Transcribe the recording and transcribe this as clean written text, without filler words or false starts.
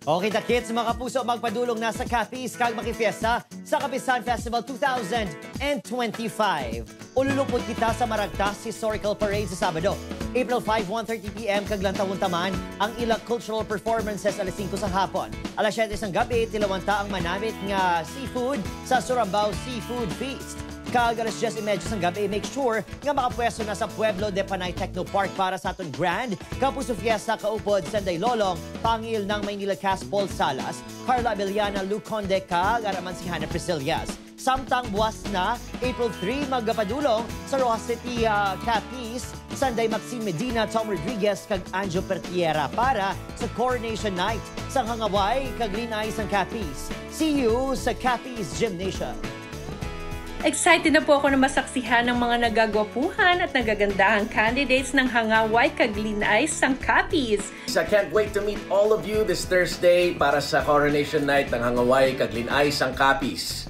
Okay, the kids, mga kapuso, magpadulong na sa Capiz kag makifiesta sa Kapisan Festival 2025. Ululupot kita sa Maragtas Historical Parade sa Sabado, April 5, 1:30 p.m. kag lantawon taman ang ilang cultural performances alas 5 sa hapon. Alas 7 ng gabi, tilawanta ang manamit nga seafood sa Surambao Seafood Feast. Kag alas 10:30 ng gabi, make sure nga makapwesto na sa Pueblo de Panay Techno Park para sa aton Grand Kapuso Fiesta kaupod Sanday Lolong, pangil ng Maynila Cast Paul Salas, Carla Abellana, Lou Conde kag araman si Hannah Priscillas. Samtang buwas na, April 3, magpadulong sa Rojas City Capiz, Sunday Maxine Medina, Tom Rodriguez kag Anjo Pertiera para sa Coronation Night sa Hangaway kag Green Eyes ng Capiz. See you sa Capiz Gymnasium. Excited na po ako na masaksihan ng mga nagagwapuhan at nagagandahang candidates ng Hangaway Kaglin Eyes sang Capiz. I can't wait to meet all of you this Thursday para sa Coronation Night ng Hangaway Kaglin Eyes sang Capiz.